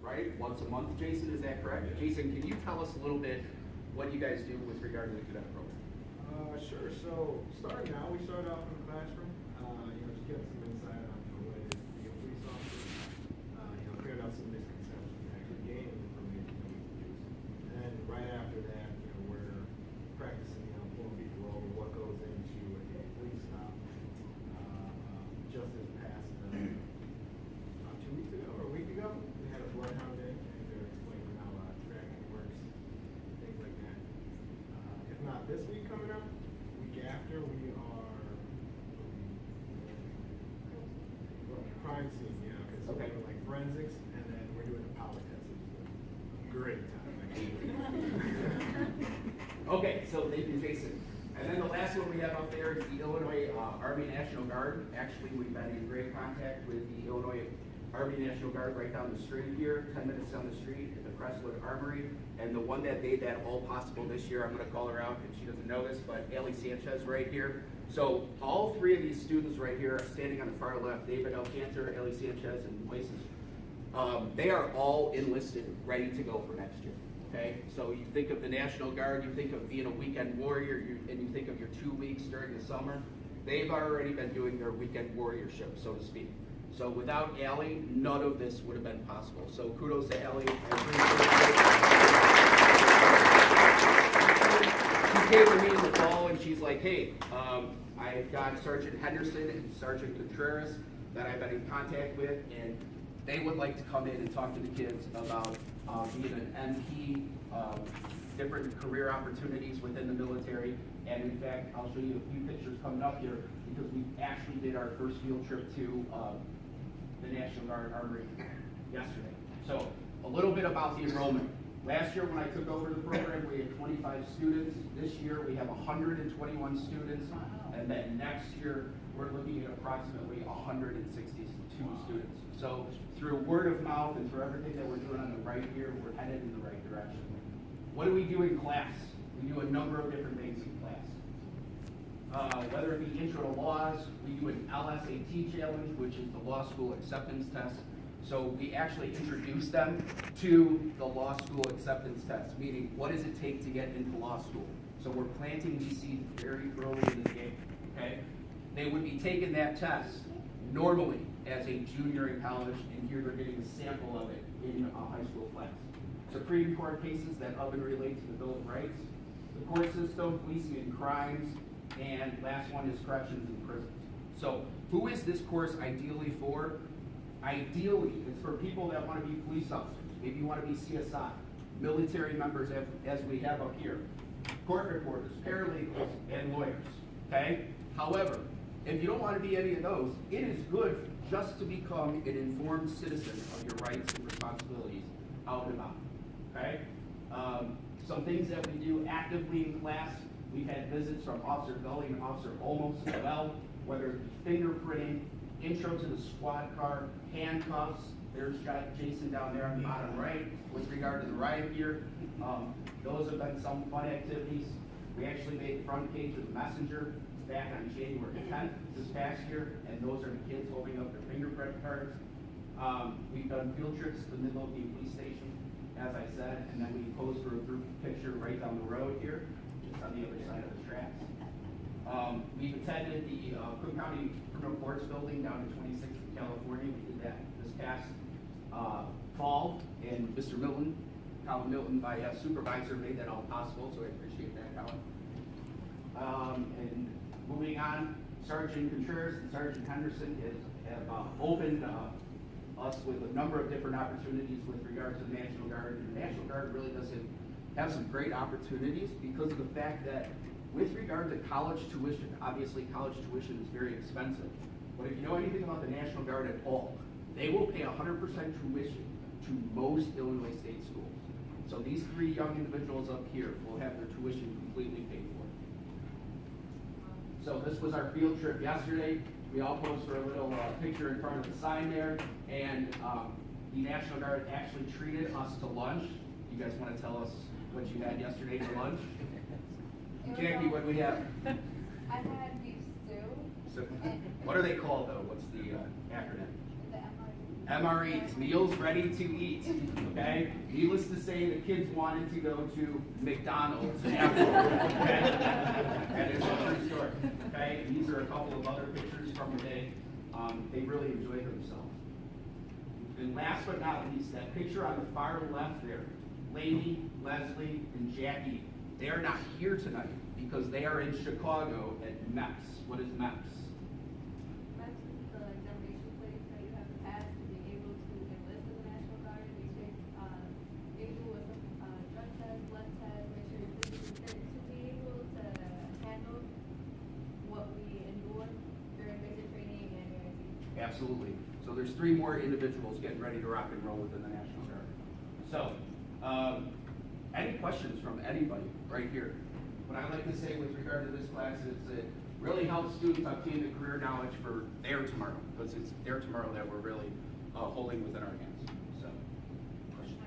right? Once a month, Jason, is that correct? Jason, can you tell us a little bit what you guys do with regard to the cadet program? Sure. So starting out, we started off in the classroom. Just get some insight on what it is to be a police officer. Cleared up some misconceptions, actually gaining information that we can use. And then right after that, we're practicing, pulling people over, what goes into a police stop. Just this past about 2 weeks ago or a week ago, we had a bloodhound day, and they're explaining how tracking works, things like that. If not this week coming up, week after, we are crime scene, because Okay. we're like forensics, and then we're doing a power test, which is a great time. Okay, so thank you, Jason. And then the last one we have up there is the Illinois Army National Guard. Actually, we've been in great contact with the Illinois Army National Guard right down the street here, 10 minutes down the street at the Crestwood Armory. And the one that made that all possible this year, I'm going to call her out if she doesn't know this, but Allie Sanchez right here. So all three of these students right here, standing on the far left, David Alcantar, Allie Sanchez, and Moises, they are all enlisted, ready to go for next year. Okay, so you think of the National Guard, you think of being a weekend warrior, and you think of your 2 weeks during the summer. They've already been doing their weekend warriorship, so to speak. So without Allie, none of this would have been possible. So kudos to Allie. She came to me in the fall and she's like, hey, I've got Sergeant Henderson and Sergeant Contreras that I've been in contact with, and they would like to come in and talk to the kids about being an MP, different career opportunities within the military. And in fact, I'll show you a few pictures coming up here because we actually did our first field trip to the National Guard Armory yesterday. So a little bit about the enrollment. Last year when I took over the program, we had 25 students. This year we have 121 students. And then next year, we're looking at approximately 162 students. So through word of mouth and through everything that we're doing on the right here, we're headed in the right direction. What do we do in class? We do a number of different things in class. Whether it be intro to laws, we do an LSAT challenge, which is the law school acceptance test. So we actually introduce them to the law school acceptance test, meaning what does it take to get into law school? So we're planting these seeds very early in the game, okay? They would be taking that test normally as a junior in college, and here they're getting a sample of it in a high school class. Supreme Court cases that of and relate to the Bill of Rights, the court system, policing and crimes, and last one is corrections and prisons. So who is this course ideally for? Ideally, it's for people that want to be police officers. Maybe you want to be CSI, military members as we have up here, court reporters, paralegals, and lawyers, okay? However, if you don't want to be any of those, it is good just to become an informed citizen of your rights and responsibilities out and about, okay? Some things that we do actively in class, we've had visits from Officer Gully and Officer Olmos as well, whether it be fingerprinting, intro to the squad car, handcuffs. There's Jason down there on the bottom right with regard to the riot gear. Those have been some fun activities. We actually made the front page of the Messenger back on January 10th this past year, and those are the kids holding up their fingerprint cards. We've done field trips to the Midlothian Police Station, as I said, and then we posed for a group picture right down the road here, just on the other side of the tracks. We've attended the Cook County Criminal Courts building down in 26th in California. We did that this past fall, and Mr. Milton, Colin Milton, my supervisor, made that all possible, so I appreciate that, Colin. And moving on, Sergeant Contreras and Sergeant Henderson have opened us with a number of different opportunities with regard to the National Guard. And the National Guard really does have some great opportunities because of the fact that with regard to college tuition, obviously college tuition is very expensive. But if you know anything about the National Guard at all, they will pay 100% tuition to most Illinois state schools. So these three young individuals up here will have their tuition completely paid for. So this was our field trip yesterday. We all posed for a little picture in front of the sign there, and the National Guard actually treated us to lunch. You guys want to tell us what you had yesterday for lunch? Jackie, what do we have? I had beef stew. So, what are they called though? What's the acronym? The MRE. MREs, meals ready to eat, okay? Needless to say, the kids wanted to go to McDonald's afterwards, okay? That is a true story, okay? These are a couple of other pictures from the day. They really enjoyed themselves. And last but not least, that picture on the far left there, Lady, Leslie, and Jackie, they are not here tonight because they are in Chicago at MEPS. What is MEPS? MEPS is the examination place that you have to pass to be able to enlist in the National Guard. They do a drug test, blood test, make sure you're physically fit to be able to handle what we endure during basic training and AIT. Absolutely. So there's 3 more individuals getting ready to rock and roll within the National Guard. So, any questions from anybody right here? What I like to say with regard to this class is it really helps students obtain the career knowledge for their tomorrow, because it's their tomorrow that we're really holding within our hands. So, questions?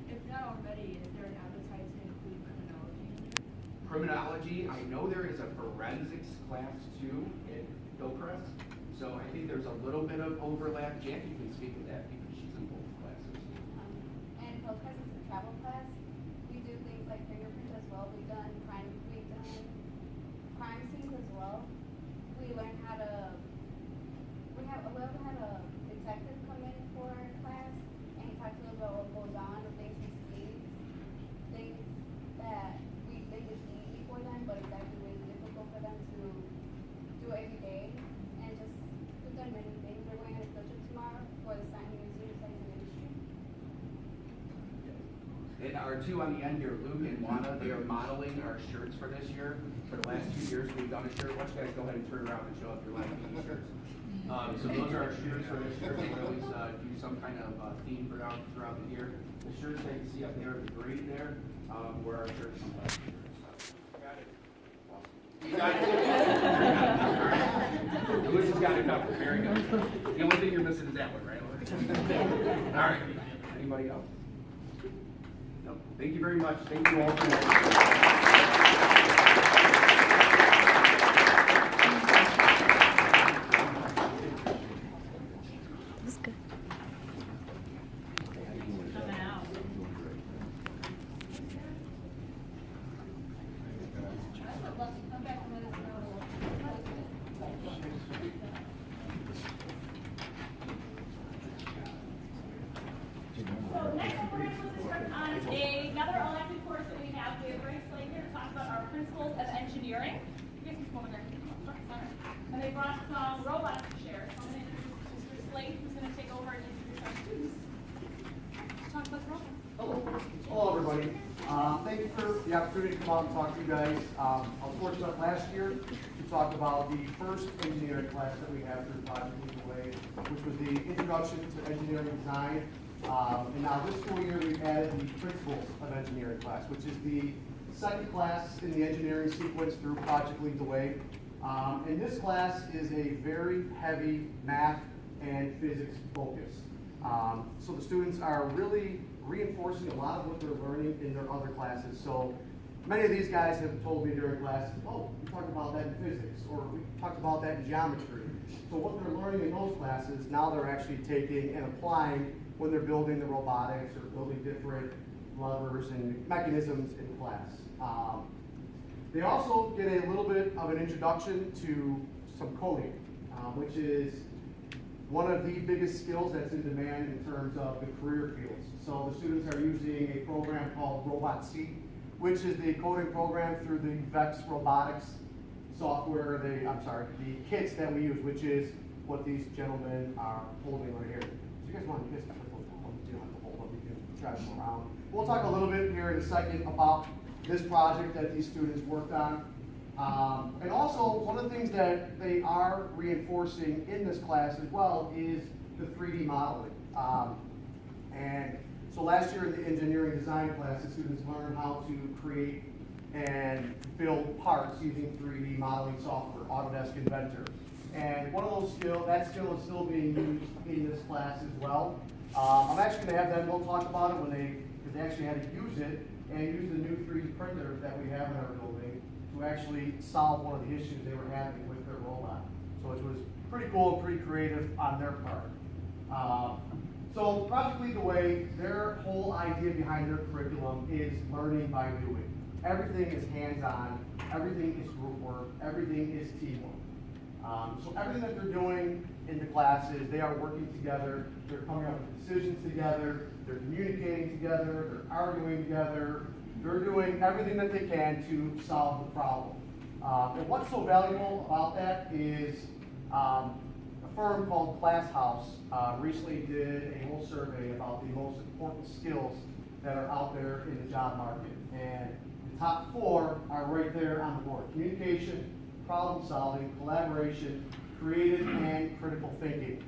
If not already, is there an appetite to include criminology in here? Criminology, I know there is a forensics class too at Hillcrest, so I think there's a little bit of overlap. Jackie can speak to that because she's in both classes. And because it's a travel class, we do things like fingerprints as well. We've done crime scenes as well. We learn how to. We also had a detective come in for our class, and he talked to us about what goes on, the things he sees, things that they just see before them, but it's actually really difficult for them to do every day. And just we've done many things. We're going on a field trip tomorrow for the Science Museum of Science and Industry. And our 2 on the end here, Luke and Juana, they are modeling our shirts for this year. For the last 2 years, we've done a shirt. Why don't you guys go ahead and turn around and show up your liking these shirts. So those are our shirts for this year. We always do some kind of theme throughout the year. The shirts that you see up there, the green there, were our shirts from last year. So, got it. Awesome. You got it. All right. Louis has got it covered. Very good. The only thing you're missing is that one, right? All right. Anybody else? No. Thank you very much. Thank you all for that. That's good. So next up, we're going to start on another elective course that we have. We have Ray Slade here to talk about our principles of engineering. You guys can come over there. And they brought some robots to share. So I'm going to introduce Mr. Slade, who's going to take over and introduce our students. Talk about the robots. Hello. Hello, everybody. Thank you for the opportunity to come out and talk to you guys. I was fortunate last year to talk about the first engineering class that we have through Project Lead the Way, which was the Introduction to Engineering Design. And now this school year we've added the Principles of Engineering class, which is the second class in the engineering sequence through Project Lead the Way. And this class is a very heavy math and physics focus. So the students are really reinforcing a lot of what they're learning in their other classes. So many of these guys have told me during class, oh, we talked about that in physics, or we talked about that in geometry. So what they're learning in those classes, now they're actually taking and applying when they're building the robotics or building different levers and mechanisms in class. They also get a little bit of an introduction to some coding, which is one of the biggest skills that's in demand in terms of the career fields. So the students are using a program called Robot C, which is the coding program through the VEX Robotics software, the kits that we use, which is what these gentlemen are holding right here. So you guys want to put those down, you don't have to hold them, you can drive them around. We'll talk a little bit here in a second about this project that these students worked on. And also, one of the things that they are reinforcing in this class as well is the 3D modeling. And so last year in the engineering design class, the students learned how to create and build parts using 3D modeling software, Autodesk Inventor. And one of those that skill is still being used in this class as well. I'm actually going to have them go talk about it because they actually had to use it and use the new 3D printer that we have in our building to actually solve one of the issues they were having with their robot. So it was pretty cool and pretty creative on their part. So Project Lead the Way, their whole idea behind their curriculum is learning by doing. Everything is hands-on, everything is group work, everything is teamwork. So everything that they're doing in the classes, they are working together, they're coming up with decisions together, they're communicating together, they're arguing together, they're doing everything that they can to solve the problem. And what's so valuable about that is a firm called Class House recently did a whole survey about the most important skills that are out there in the job market. And the top 4 are right there on the board: communication, problem solving, collaboration, creative, and critical thinking.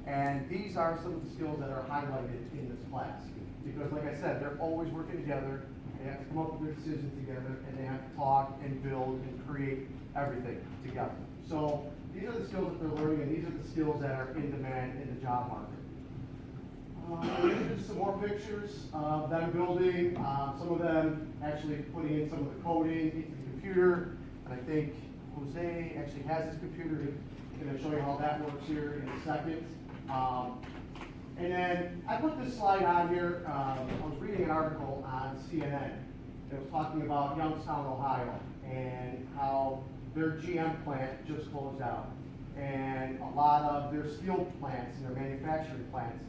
And these are some of the skills that are highlighted in this class. Because like I said, they're always working together, they have to come up with their decisions together, and they have to talk and build and create everything together. So these are the skills that they're learning, and these are the skills that are in demand in the job market. These are just some more pictures of them building, some of them actually putting in some of the coding into the computer. And I think Jose actually has his computer. He's going to show you how that works here in a second. And then I put this slide on here. I was reading an article on CNN that was talking about Youngstown, Ohio, and how their GM plant just closed out. And a lot of their steel plants and their manufacturing plants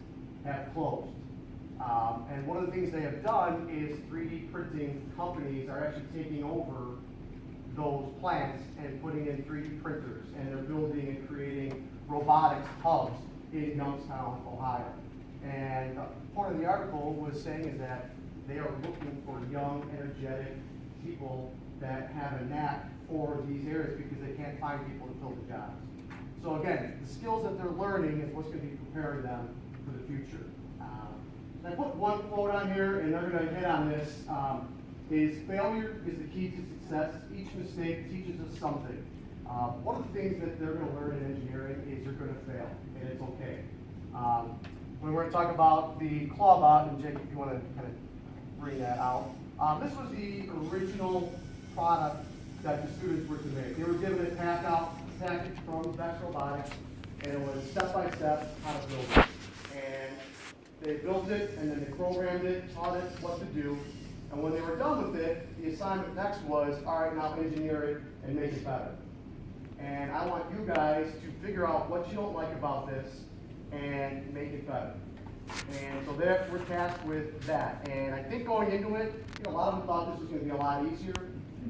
have closed. And one of the things they have done is 3D printing companies are actually taking over those plants and putting in 3D printers, and they're building and creating robotics hubs in Youngstown, Ohio. And part of the article was saying is that they are looking for young, energetic people that have a knack for these areas because they can't find people to fill the jobs. So again, the skills that they're learning is what's going to be preparing them for the future. I put one quote on here, and they're going to hit on this, is failure is the key to success. Each mistake teaches us something. One of the things that they're going to learn in engineering is you're going to fail, and it's okay. When we're going to talk about the claw bot, and Jake, if you want to kind of bring that out. This was the original product that the students were to make. They were given a package from Vex Robotics, and it was step-by-step how to build it. And they built it, and then they programmed it, taught it what to do. And when they were done with it, the assignment next was, all right, now engineer it and make it better. And I want you guys to figure out what you don't like about this and make it better. And so there, we're tasked with that. And I think going into it, a lot of them thought this was going to be a lot easier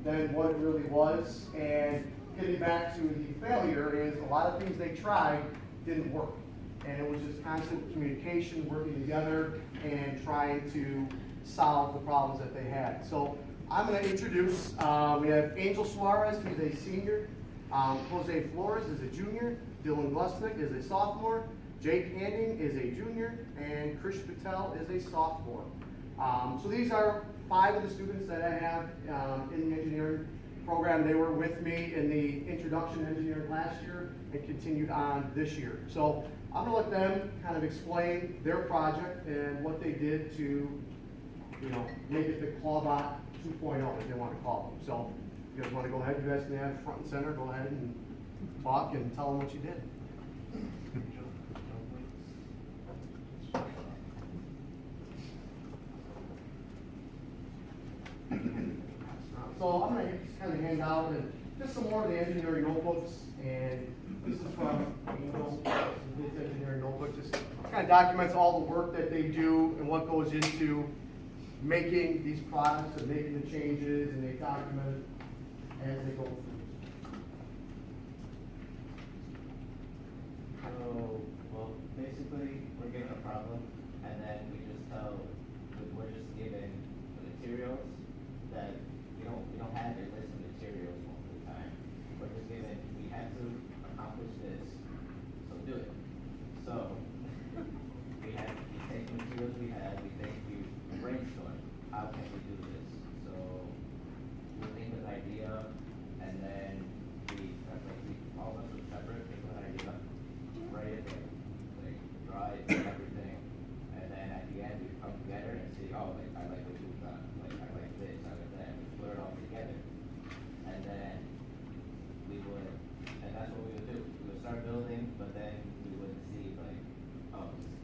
than what it really was. And getting back to the failure is a lot of things they tried didn't work. And it was just constant communication, working together, and trying to solve the problems that they had. So I'm going to introduce, we have Angel Suarez, who's a senior, Jose Flores is a junior, Dylan Glusnick is a sophomore, Jake Handing is a junior, and Krish Patel is a sophomore. So these are 5 of the students that I have in the engineering program. They were with me in the introduction to engineering last year and continued on this year. So I'm going to let them kind of explain their project and what they did to, make it the Clawbot 2.0, as they want to call them. So if you guys want to go ahead, you guys can have front and center, go ahead and talk and tell them what you did. So I'm going to just kind of hand out and just some more of the engineering notebooks, and this is from Angel, this engineering notebook, just kind of documents all the work that they do and what goes into making these products and making the changes, and they document it as they go through. So, well, basically, we're given a problem, and then we just we're just given the materials that we don't have a list of materials most of the time. We're just given, we have to accomplish this, so do it. So, we take the materials we brainstorm, how can we do this? So, we think of an idea, and then all of us are separate, think of an idea, write it there, draw it, everything, and then at the end, we come together and say, oh, I like what you've done, I like this, I like that, we put it all together. And then and that's what we would do. We would start building, but then we would see oh, this is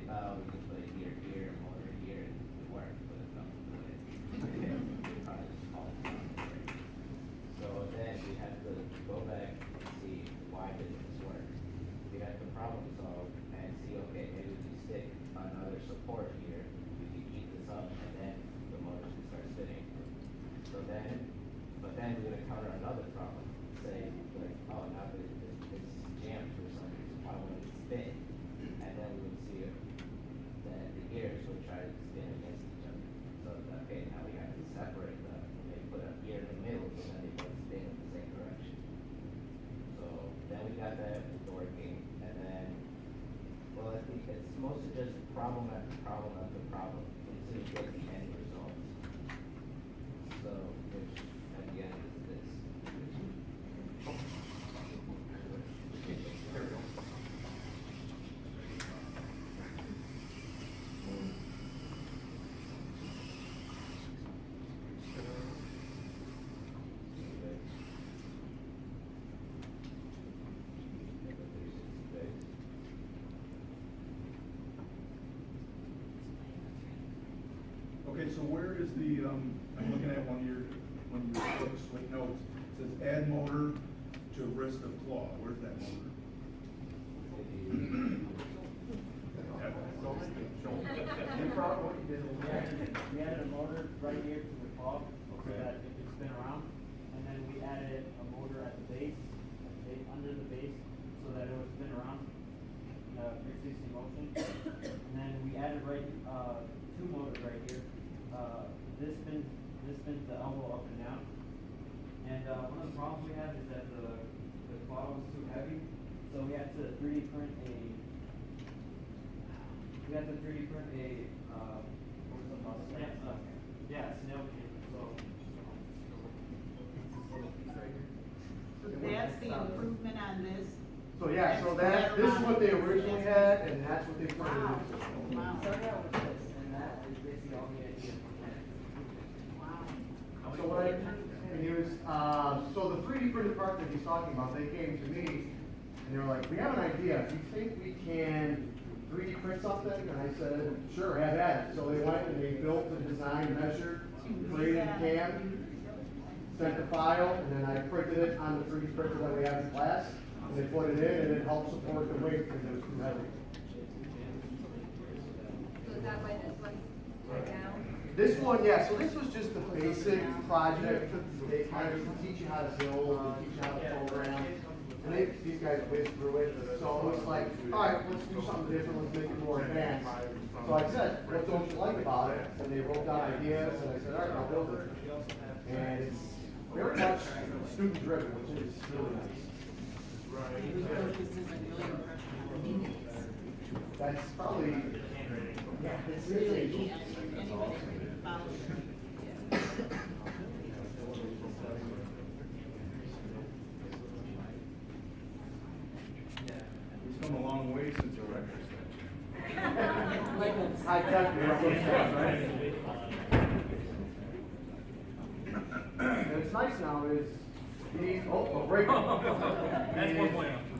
oh, we can put a gear here, motor here, and it works, but it's not doing it. It probably just falls down there. So then we had to go back and see why didn't this work. We had to problem solve and see, okay, maybe if we stick another support here, we can heat this up and then the motor should start spinning. So then, but then we're gonna counter another problem, say, like, oh, now that it's jammed for some reason, why won't it spin? And then we would see if that the gears would try to spin against each other. So, okay, now we have to separate them, they put a gear in the middle, so then they both spin in the same direction. So, then we got that working, and then, well, I think it's mostly just problem after problem after problem, until you get the end result. So, which at the end is this. Okay, so where is the, I'm looking at one of your books with notes, it says add motor to wrist of claw, where's that motor? You're proud of what you did. We added a motor right here to the claw, so Okay. that it could spin around. And then we added a motor at the base, under the base, so that it would spin around, 360 motion. And then we added two motors right here. This spins the elbow up and down. And one of the problems we had is that the claw was too heavy, so we had to 3D print a what was it called? Snail camera. So that's the improvement on this? So yeah, so this is what they originally had, and that's what they put it Wow. into. Wow. Started out with this, and that is basically all the idea. Wow. So what and he was, so the 3D printed part that he's talking about, they came to me, and they were like, we have an idea, do you think we can 3D print something? And I said, sure, have at it. So they went and they built the design, measured, created a cam, sent the file, and then I printed it on the 3D printer that we have in class, and they put it in, and it helped support the weight because it was too heavy. So is that why this one's right down? This one, yeah, so this was just the basic project. They kind of teach you how to build, they teach you how to program. And these guys whizzed through it, so it was like, all right, let's do something different, let's make it more advanced. So I said, what don't you like about it? And they wrote down ideas, and I said, all right, I'll build it. And it's very much student driven, which is really nice. That's probably, yeah, it's really neat. It's come a long way since your record High tech, right? And what's nice now is these, break.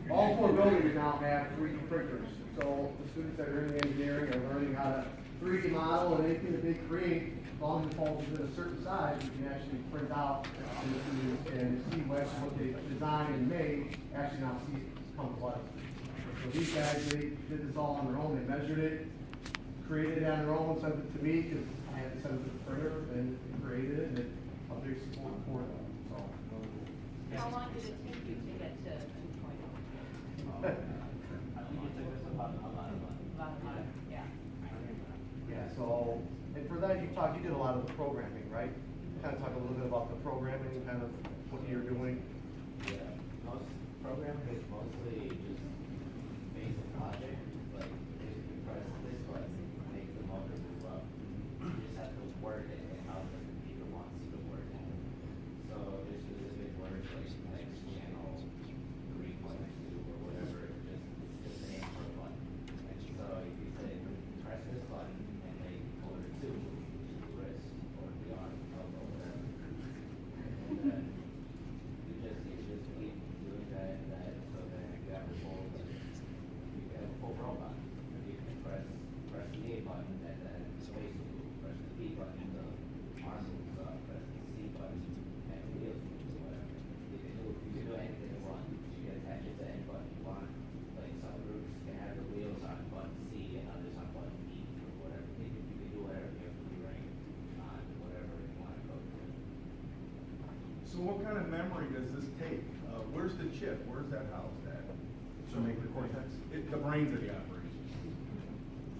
All four buildings now have 3D printers. So the students that are in engineering are learning how to 3D model, and anything that they create, as long as it falls within a certain size, you can actually print out and see what they designed and made actually now see come to life. So these guys, they did this all on their own. They measured it, created it on their own, sent it to me because I had to send it to the printer, and created it, and it a big support for them. So. How long did it take you to get to 2.0? I think it took us about a lot of months. About a month, yeah. Yeah, so, and for that, you did a lot of the programming, right? Kind of talk a little bit about the programming, kind of what you're doing. Yeah, most programming is mostly just basic logic, like if you press this button, make the motor move up. You just have to word it and how the computer wants you to word it. So there's specific words like channel 3.2 or whatever, it's just the name for a button. So if you say press this button and make motor 2, which is the wrist or the arm, elbow, whatever. And then you just keep doing that, so then you have a full So what kind of memory does this take? Where's the chip? Where's that housed at? So make the cortex. The brains of the operation.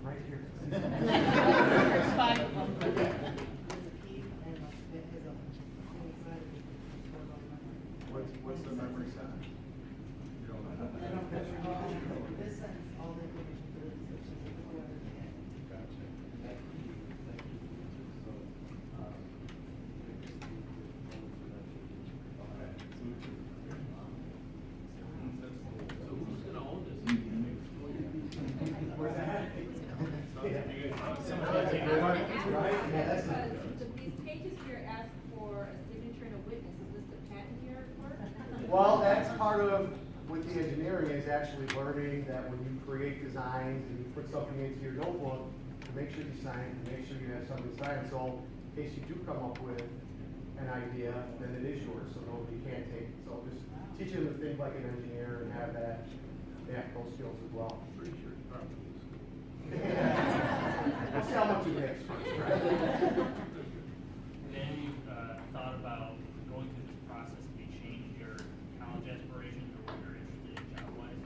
Right here. There's 5 of them. What's the memory size? You don't know. This sends all the information to the specific word at the end. Gotcha. Who's gonna own this? Where's that? Right? Yeah, that's it. These pages here ask for a signature and a witness. Is this the patent here for? Well, that's part of, with the engineering, is actually learning that when you create designs and you put something into your notebook, to make sure you sign it, to make sure you have something signed, so in case you do come up with an idea, then it is yours, so nobody can't take it. So just teach them to think like an engineer and have that, those skills as well. Pretty sure it's probably this. Let's see how much it makes first, right? Then you thought about going through this process, have you changed your college aspirations or what you're interested in job-wise?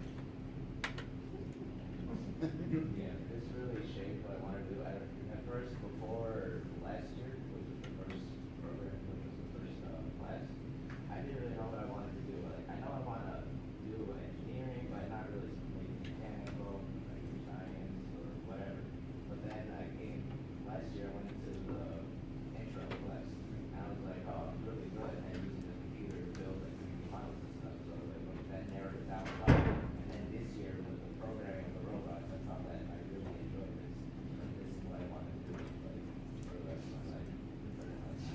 Yeah, this really shaped what I want to do. At first, before last year, which was the first program, which was the first class, I didn't really know what I wanted to do. Like, I know I want to do engineering, but not really something mechanical, like science or whatever. But then last year I went into the intro class, and I was like, oh, I'm really good at using the computer to build like 3D models and stuff. So like that narrowed it down a lot. And then this year with the programming of the robots, I found that I really enjoy this. And this is what I want to do like for the rest of my life, pretty much.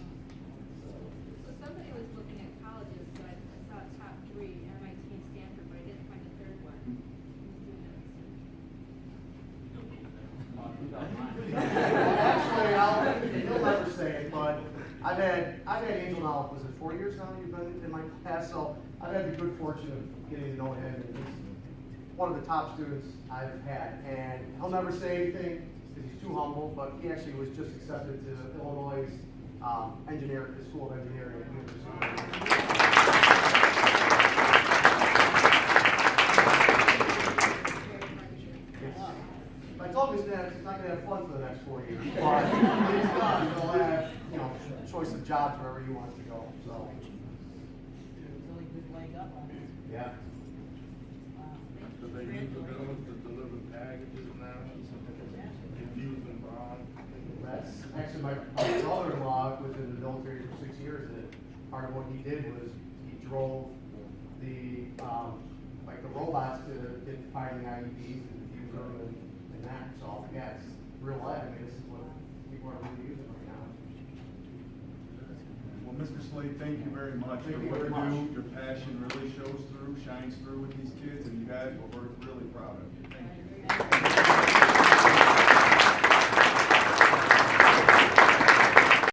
So So somebody was looking at colleges, so I saw top 3, MIT and Stanford, but I didn't find a third one. Actually, he'll never say it, but I've had Angel now, was it 4 years now you've been in my class? So I've had the good fortune of getting to know him, and he's one of the top students I've had. And he'll never say anything because he's too humble, but he actually was just accepted to Illinois' School of Engineering at University of Michigan. I told him he's not gonna have fun for the next 4 years, but when he's done, he'll have, choice of jobs wherever he wants to go, so, Really good leg up on it. yeah. Wow. Do they use the bills to deliver packages now? Infusing bond? That's actually my brother-in-law was in the military for 6 years, and part of what he did was he drove the, the robots to get finding IEDs and defuse them and that, so, yeah, it's real life, I mean, this is what people are really using right now. Well, Mr. Slade, thank you very much for Thank you what very you much. do. Your passion really shows through, shines through with these kids, and you guys, we're really proud of you. Thank you.